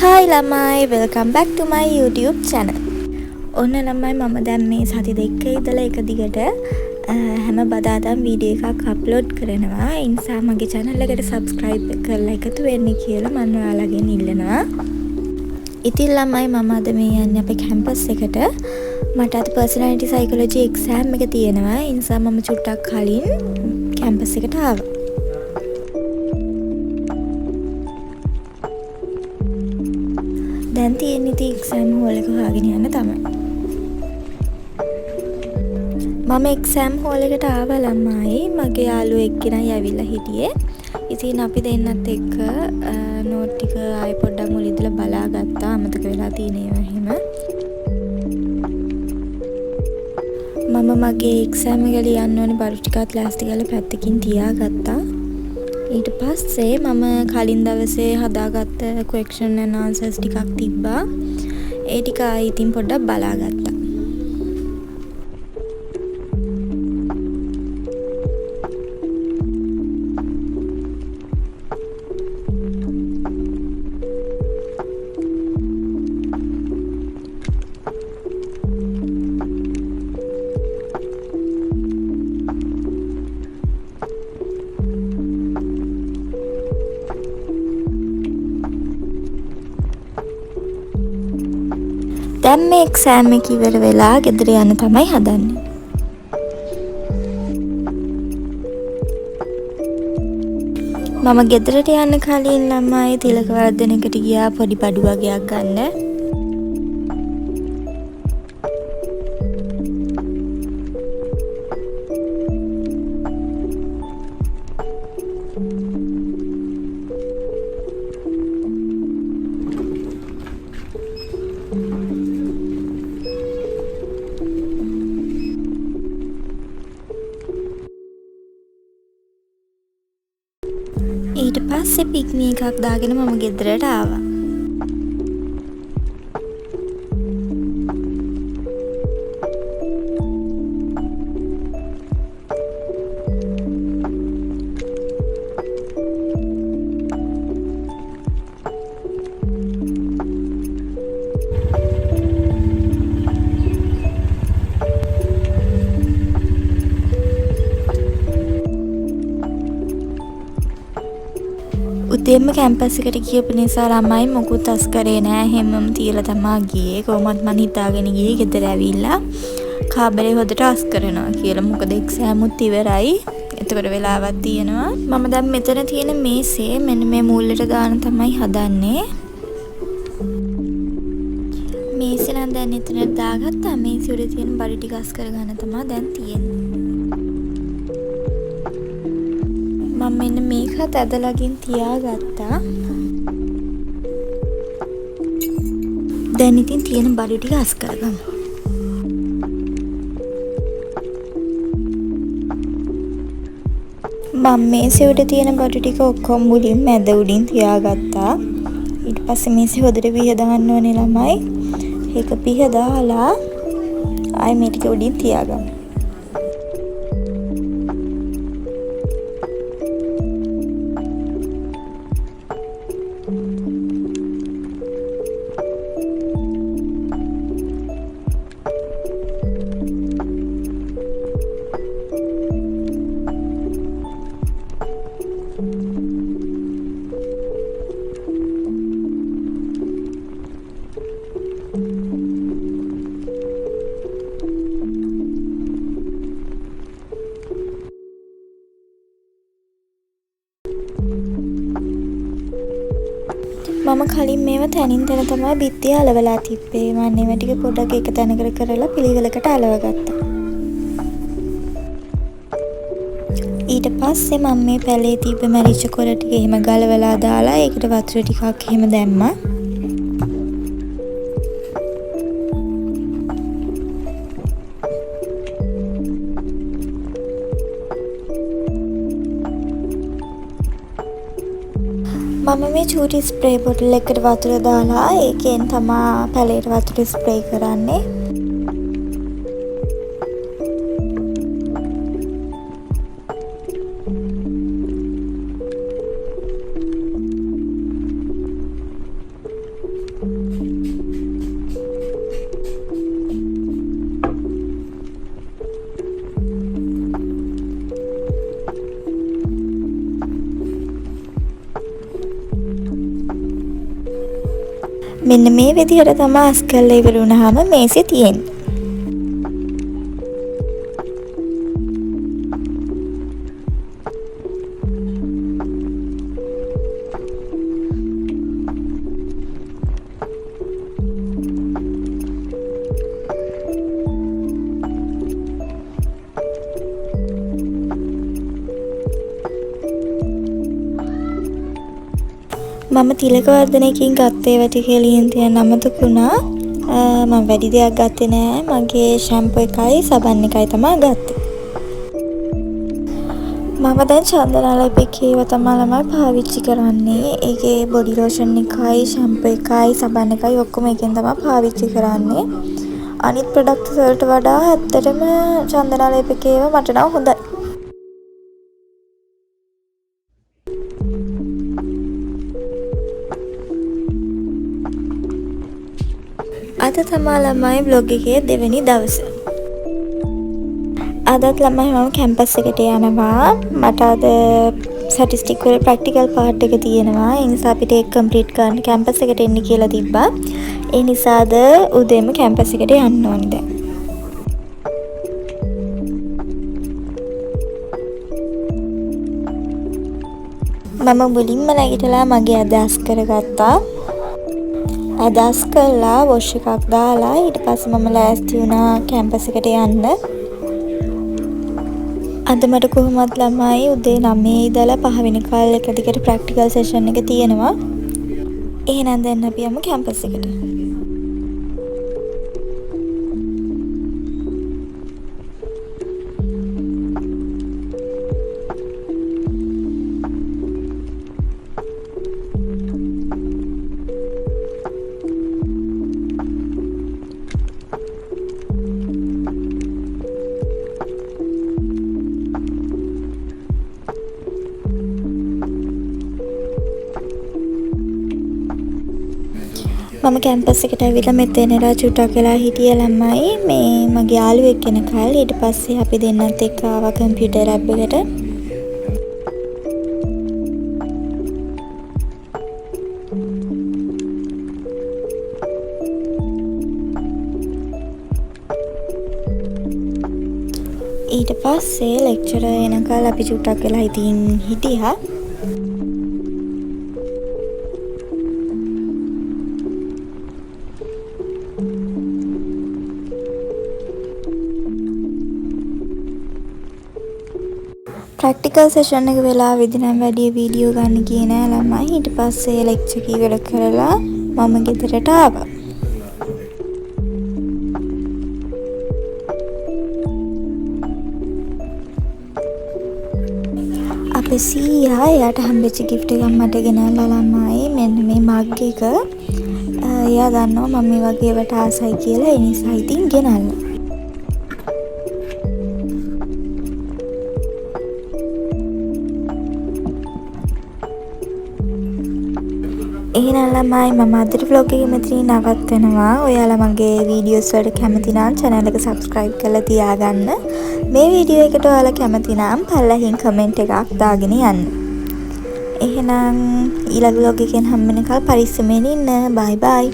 Hi ළමයි, welcome back to my YouTube channel. ඔන්න ළමයි මම දැන් මේ සති දෙකක ඉඳලා එක දිගට හැම බදාදාම වීඩියෝ එකක් අප්ලෝඩ් කරනවා. ඒ නිසා මගේ channel එකට subscribe කරලා එකතු වෙන්න කියලා මම ඔයාලගෙන් ඉල්ලනවා. ඉතින් ළමයි මම අද මේ යන්නේ අපේ කැම්පස් එකට. මට අද personality psychology exam එක තියෙනවා. ඒ නිසා මම චුට්ටක් කලින් කැම්පස් එකට ආවා. දැන් තියෙන ඉතින් එක්සෑම් හෝල් එක හොයාගෙන යන්න තමයි. මම එක්සෑම් හෝල් එකට ආවා ළමයි. මගේ යාළුවෙක් කෙනයි ඇවිල්ලා හිටියේ. ඉතින් අපි දෙන්නත් එක්ක නෝට් ටික ආයෙ පොඩ්ඩක් මුල ඉඳලා බලාගත්තා. අමතක වෙලා තියෙන ඒවා එහෙම. මම මගේ එක්සෑම් එක ලියන්න ඕනේ බරු ටිකත් ලෑස්ති කරලා පැත්තකින් තියාගත්තා. ඊට පස්සේ මම කලින් දවසේ හදාගත්ත question and answers ටිකක් තිබ්බා. ඒ ටික ආයෙ ඉතින් පොඩ්ඩක් බලාගත්තා. දැන් මේ එක්සෑම් එක ඉවර වෙලා ගෙදර යන්න තමයි හදන්නේ. මම ගෙදරට යන්න කලින් ළමයි තිලක වර්ධනයකට ගියා පොඩි බඩු වගේක් ගන්න. ඊට පස්සේ පික්නි එකක් දාගෙන මම ගෙදරට ආවා. උදේම කැම්පස් එකට ගියපු නිසා ළමයි මොකුත් අස් කරේ නෑ. හැමෝම තියලා තමයි ගියේ. කොහොමත් මං හිතාගෙන ගියේ ගෙදර ඇවිල්ලා කාබරේ හොදට අස් කරනවා කියලා. මොකද එක්සෑම් උත් ඉවරයි. එතකොට වෙලාවක් තියෙනවා. මම දැන් මෙතන තියෙන මේසේ මෙන්න මේ මූලෙට දාන තමයි හදන්නේ. මේසේ නම් දැන් එතනට දාගත්තා. මේසේ උඩ තියෙන බඩු ටික අස් කරගන්න තමයි දැන් තියෙන්නේ. මම මෙන්න මේකත් ඇදලාගෙන තියාගත්තා. දැන් ඉතින් තියෙන බඩු ටික අස් කරගමු. මම මේසේ උඩ තියෙන බඩු ටික ඔක්කොම මුලින්ම ඇද උඩින් තියාගත්තා. ඊට පස්සේ මේසේ හොදට පිහ දාන්න ඕනේ ළමයි. ඒක පිහ දාලා ආයෙ මේ ටික උඩින් තියාගමු. මම කලින් මේවා තනින් තන තමයි බිත්තිය අලවලා තිබ්බේ. මම මේවා ටික පොඩ්ඩක් එක තැනකට කරලා පිළිවෙලකට අලවගත්තා. ඊට පස්සේ මම මේ පැලේ තිබ්බ මැරිච්ච කොළ ටික එහෙම ගලවලා දාලා ඒකට වතුර ටිකක් එහෙම දැම්මා. මම මේ චූටි ස්ප්‍රේ බොටල් එකකට වතුර දාලා ඒකෙන් තමා පැලේට වතුර ස්ප්‍රේ කරන්නේ. මෙන්න මේ විදිහට තමයි අස් කරලා ඉවර වුණාම මේසෙ තියෙන්නේ. මම තිලකවර්ධනයකින් ගත්ත ඒවා ටික එළියෙන් තියන්න අමතක වුණා. මම වැඩි දෙයක් ගත්තේ නෑ. මගේ ෂැම්පූ එකයි සබන් එකයි තමයි ගත්තේ. මම දැන් චන්දනාලේප එකේ ඒවා තමයි පාවිච්චි කරන්නේ. ඒකේ බොඩි ලෝෂන් එකයි ෂැම්පූ එකයි සබන් එකයි ඔක්කොම එකෙන් තමයි පාවිච්චි කරන්නේ. අනිත් ප්‍රොඩක්ට්ස් වලට වඩා ඇත්තටම චන්දනාලේප එකේ ඒවා මට නම් හොඳයි. අද තමයි ළමයි බ්ලොග් එකේ දෙවෙනි දවස. අදත් ළමයි මම කැම්පස් එකට යනවා. මට අද ස්ටැටිස්ටික් වල ප්‍රැක්ටිකල් පාර්ට් එක තියෙනවා. ඒ නිසා අපිට ඒක කම්ප්ලීට් කරන්න කැම්පස් එකට එන්න කියලා තිබ්බා. ඒ නිසා අද උදේම කැම්පස් එකට යන්න ඕනේ දැන්. මම මුලින්ම නැගිටලා මගේ අදහස් කරගත්තා. අදහස් කළා වොෂ් එකක් දාලා ඊට පස්සේ මම ලෑස්ති වුණා කැම්පස් එකට යන්න. අද මට කොහොමත් ළමයි උදේ 9 ඉඳලා 5 වෙනකල් එක දිගට ප්‍රැක්ටිකල් සෙෂන් එක තියෙනවා. එහෙනම් දැන් අපි යමු කැම්පස් එකට. මම කැම්පස් එකට ඇවිල්ලා මෙතන ඉඳලා චුට්ටක් වෙලා හිටිය ළමයි මේ මගේ යාළුවෙක් කෙනකල් ඊට පස්සේ අපි දෙන්නත් එක්ක ආවා කම්පියුටර් ලැබ් එකට. ඊට පස්සේ ලෙක්චරර් එනකල් අපි චුට්ටක් වෙලා ඉතින් හිටියා. ප්‍රැක්ටිකල් සෙෂන් එක වෙලාවෙදි නම් වැඩි වීඩියෝ ගන්න ගියේ නෑ ළමයි. ඊට පස්සේ ලෙක්චර් එක ඉවර කරලා මම ගෙදරට ආවා. අපේ සීයා එයාට හම්බෙච්ච ගිෆ්ට් එකක් මට ගෙනල්ලා ළමයි. මෙන්න මේ මග් එක. එයා දන්නවා මම මේ වගේ ඒවට ආසයි කියලා. ඒ නිසා ඉතින් ගෙනල්ලා. එහෙනම් ළමයි මම අදට vlog එක මෙතනින් නවත්වනවා. ඔයාලා මගේ වීඩියෝස් වලට කැමති නම් channel එක subscribe කරලා තියාගන්න. මේ වීඩියෝ එකට ඔයාලා කැමති නම් පල්ලෙහින් comment එකක් දාගෙන යන්න. එහෙනම් ඊළඟ vlog එකෙන් හම්බ වෙනකල් පරිස්සමෙන් ඉන්න. bye bye.